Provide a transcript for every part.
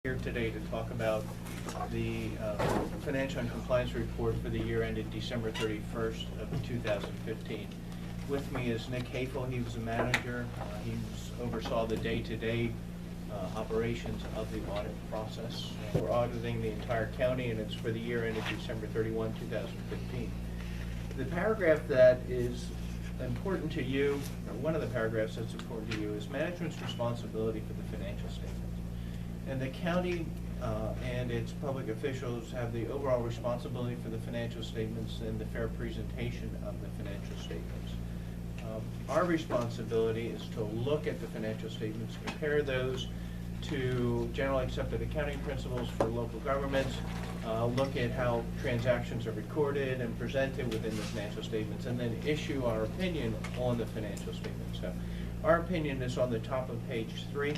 Here today to talk about the financial and compliance report for the year ended December 31st of 2015. With me is Nick Hafel. He was the manager. He oversaw the day-to-day operations of the audit process. We're auditing the entire county, and it's for the year ended December 31, 2015. The paragraph that is important to you, or one of the paragraphs that's important to you, is management's responsibility for the financial statements. And the county and its public officials have the overall responsibility for the financial statements and the fair presentation of the financial statements. Our responsibility is to look at the financial statements, compare those to generally accepted accounting principles for local governments, look at how transactions are recorded and presented within the financial statements, and then issue our opinion on the financial statements. So our opinion is on the top of page 3.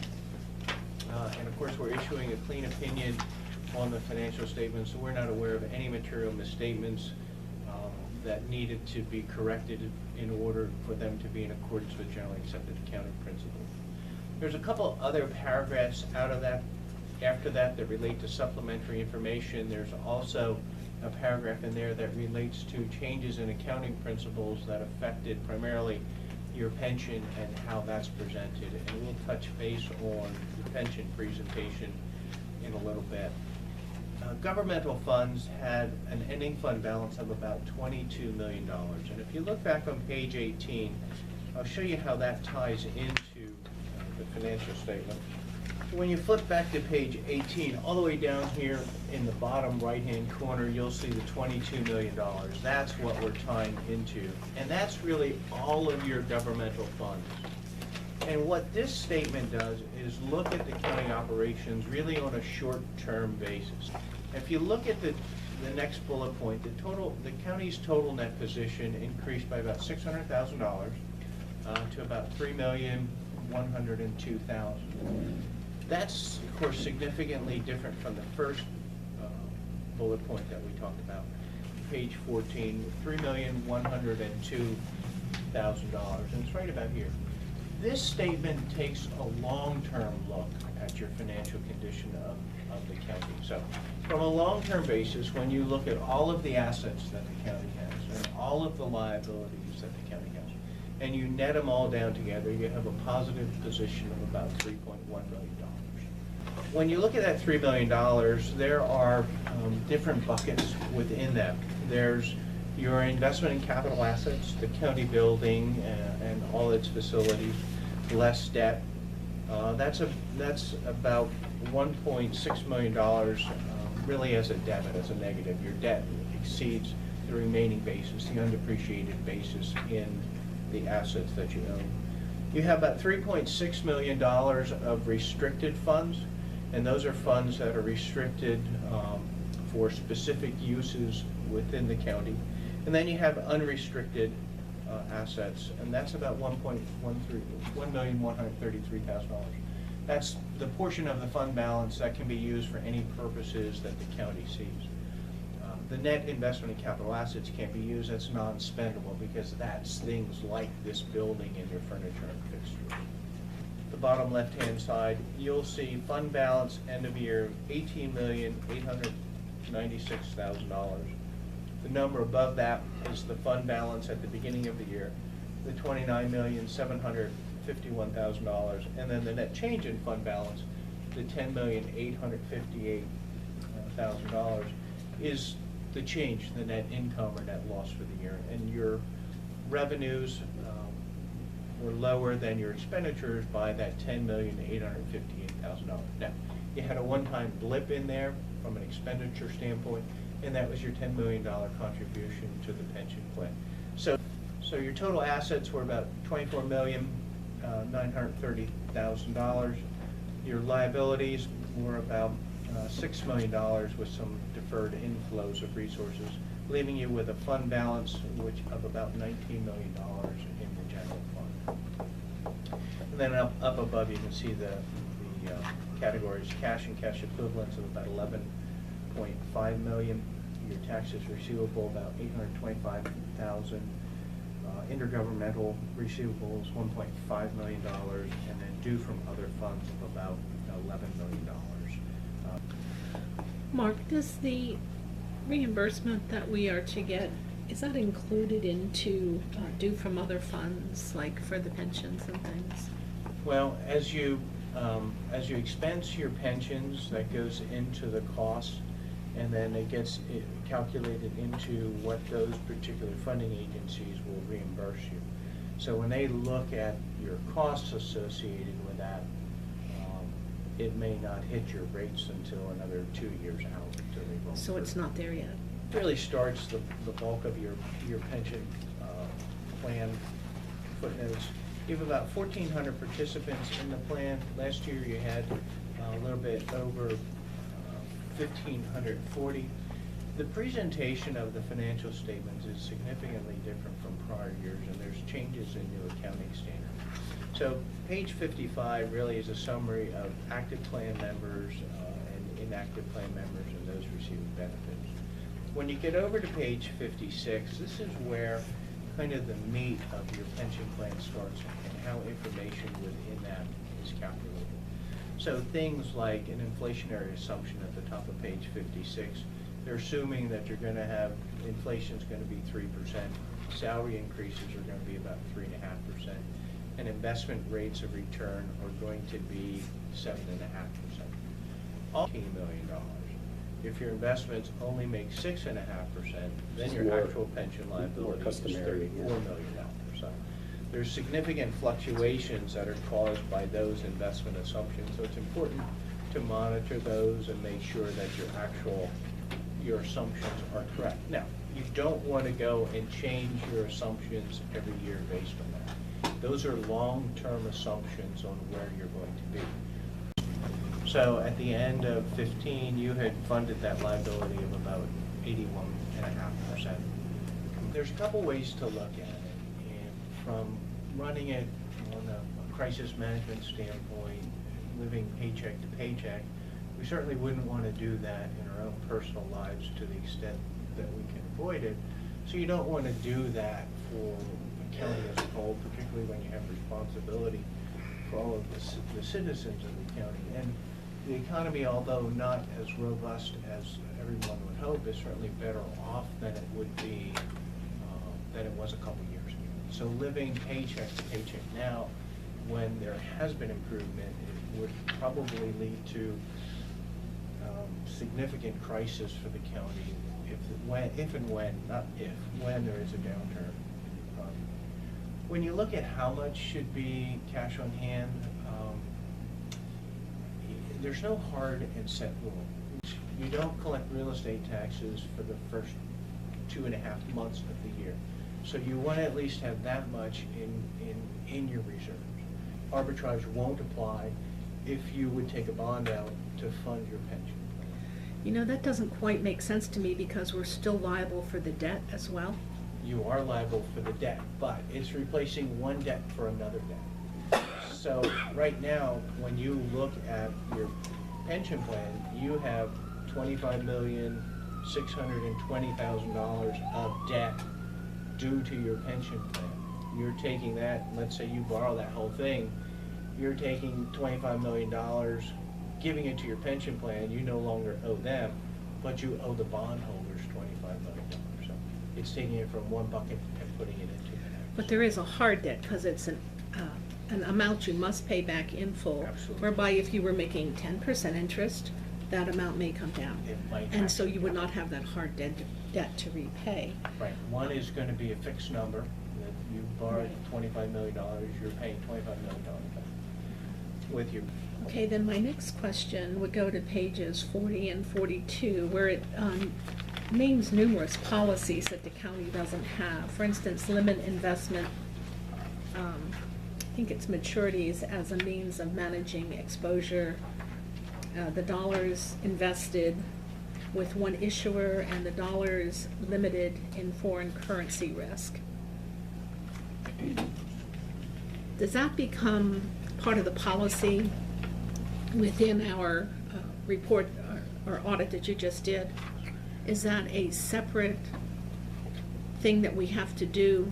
And of course, we're issuing a clean opinion on the financial statements, so we're not aware of any material misstatements that needed to be corrected in order for them to be in accordance with generally accepted accounting principles. There's a couple other paragraphs out of that, after that, that relate to supplementary information. There's also a paragraph in there that relates to changes in accounting principles that affected primarily your pension and how that's presented, and we'll touch base on the pension presentation in a little bit. Governmental funds had an ending fund balance of about $22 million, and if you look back on page 18, I'll show you how that ties into the financial statement. So when you flip back to page 18, all the way down here in the bottom right-hand corner, you'll see the $22 million. That's what we're tying into. And that's really all of your governmental funds. And what this statement does is look at the county operations really on a short-term basis. If you look at the next bullet point, the county's total net position increased by about $600,000 to about $3,102,000. That's, of course, significantly different from the first bullet point that we talked about, page 14, $3,102,000, and it's right about here. This statement takes a long-term look at your financial condition of the county. So, from a long-term basis, when you look at all of the assets that the county has and all of the liabilities that the county has, and you net them all down together, you have a positive position of about $3.1 million. When you look at that $3 million, there are different buckets within that. There's your investment in capital assets, the county building and all its facilities, less debt. That's about $1.6 million really as a debit, as a negative. Your debt exceeds the remaining basis, the undepreciated basis in the assets that you own. You have about $3.6 million of restricted funds, and those are funds that are restricted for specific uses within the county. And then you have unrestricted assets, and that's about $1,133,000. That's the portion of the fund balance that can be used for any purposes that the county sees. The net investment in capital assets can't be used. That's non-spendable because that's things like this building and your furniture and fixtures. The bottom left-hand side, you'll see fund balance end of year $18,896,000. The number above that is the fund balance at the beginning of the year, the $29,751,000, and then the net change in fund balance, the $10,858,000, is the change, the net income or net loss for the year. And your revenues were lower than your expenditures by that $10,858,000. Now, you had a one-time blip in there from an expenditure standpoint, and that was your $10 million contribution to the pension plan. So your total assets were about $24,930,000. Your liabilities were about $6 million with some deferred inflows of resources, leaving you with a fund balance of about $19 million in the general fund. And then up above you can see the categories: cash and cash equivalents of about $11.5 million, your taxes receivable about $825,000, intergovernmental receivables $1.5 million, and then due from other funds of about $11 million. Mark, does the reimbursement that we are to get, is that included into due from other funds, like for the pensions and things? Well, as you expense your pensions, that goes into the cost, and then it gets calculated into what those particular funding agencies will reimburse you. So when they look at your costs associated with that, it may not hit your rates until another 2 years out. Until they roll So it's through. not there yet? It really starts the bulk of your pension plan footnotes. You have about 1,400 participants in the plan. Last year you had a little bit over 1,540. The presentation of the financial statements is significantly different from prior years, and there's changes in new accounting standards. So page 55 really is a summary of active plan members and inactive plan members and those receiving benefits. When you get over to page 56, this is where kind of the meat of your pension plan starts and how information within that is calculated. So things like an inflationary assumption at the top of page 56, they're assuming that you're going to have, inflation's going to be 3%, salary increases are going to be about 3.5%, and investment rates of return are going to be 7.5%. All $18 million. If your investments only make 6.5%, then your actual pension liability is $34 million. So there's significant fluctuations that are caused by those investment assumptions. So it's important to monitor those and make sure that your assumptions are correct. Now, you don't want to go and change your assumptions every year based on that. Those are long-term assumptions on where you're going to be. So at the end of 15, you had funded that liability of about 81.5%. There's a couple ways to look at it. And from running it on a crisis management standpoint, living paycheck to paycheck, we certainly wouldn't want to do that in our own personal lives to the extent that we can avoid it. So you don't want to do that for the county as a whole, particularly when you have responsibility for all of the citizens of the county. And the economy, although not as robust as everyone would hope, is certainly better off than it would be, than it was a couple years ago. So living paycheck to paycheck now, when there has been improvement, it would probably lead to significant crisis for the county when there is a downturn. When you look at how much should be cash on hand, there's no hard and set rule. You don't collect real estate taxes for the first 2.5 months of the year. So you want to at least have that much in your reserves. Arbitrage won't apply if you would take a bond out to fund your pension plan. You know, that doesn't quite make sense to me because we're still liable for the debt as well. You are liable for the debt, but it's replacing one debt for another debt. So right now, when you look at your pension plan, you have $25,620,000 of debt due to your pension plan. You're taking that, let's say you borrow that whole thing, you're taking $25 million, giving it to your pension plan, you no longer owe them, but you owe the bondholders $25 million. So it's taking it from one bucket and putting it into the next. But there is a hard debt because it's an amount you must pay back in full. Absolutely. Whereby if you were making 10% interest, that amount may come down. It might And have so to you would come not down. have that hard debt to repay. Right, one is going to be a fixed number, that you borrowed $25 million, you're paying $25 million back with your. Okay, then my next question would go to pages 40 and 42, where it names numerous policies that the county doesn't have. For instance, limit investment, I think it's maturities as a means of managing exposure, the dollars invested with one issuer, and the dollars limited in foreign currency risk. Does that become part of the policy within our report or audit that you just did? Is that a separate thing that we have to do?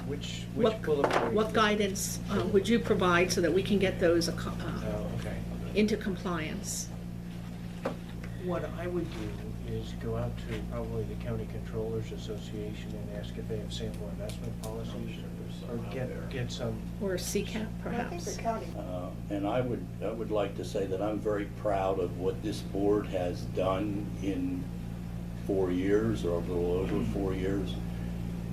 Which What bullet point? what guidance would you provide so that we can get those Oh, okay. into compliance? What I would do is go out to probably the County Controllers Association and ask if they have sample investment policies, or get some. Or CCAP, I think perhaps. the county. And I would like to say that I'm very proud of what this board has done in 4 years, or a little over 4 years.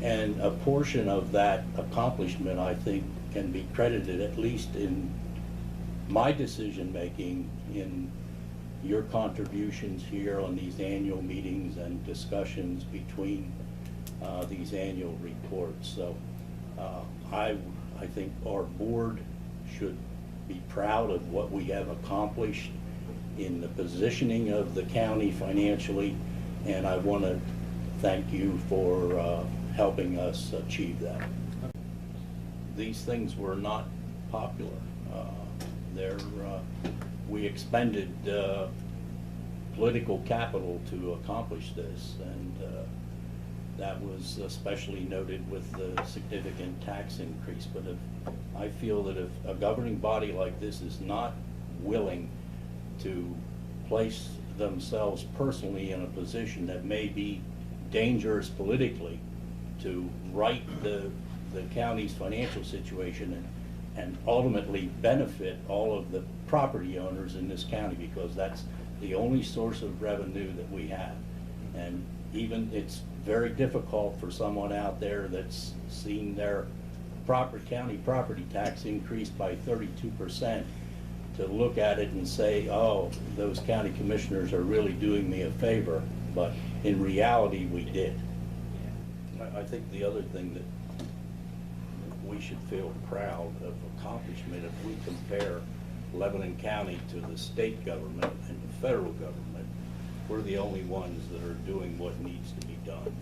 And a portion of that accomplishment, I think, can be credited, at least in my decision-making, in your contributions here on these annual meetings and discussions between these annual reports. So I think our board should be proud of what we have accomplished in the positioning of the county financially, and I want to thank you for helping us achieve that. These things were not popular. We expended political capital to accomplish this, and that was especially noted with the significant tax increase. But I feel that if a governing body like this is not willing to place themselves personally in a position that may be dangerous politically to right the county's financial situation and ultimately benefit all of the property owners in this county, because that's the only source of revenue that we have. And even it's very difficult for someone out there that's seen their county property tax increased by 32% to look at it and say, oh, those county commissioners are really doing me a favor. But in reality, we did. I think the other thing that we should feel proud of accomplishment, if we compare Lebanon County to the state government and the federal government, we're the only ones that are doing what needs to be done.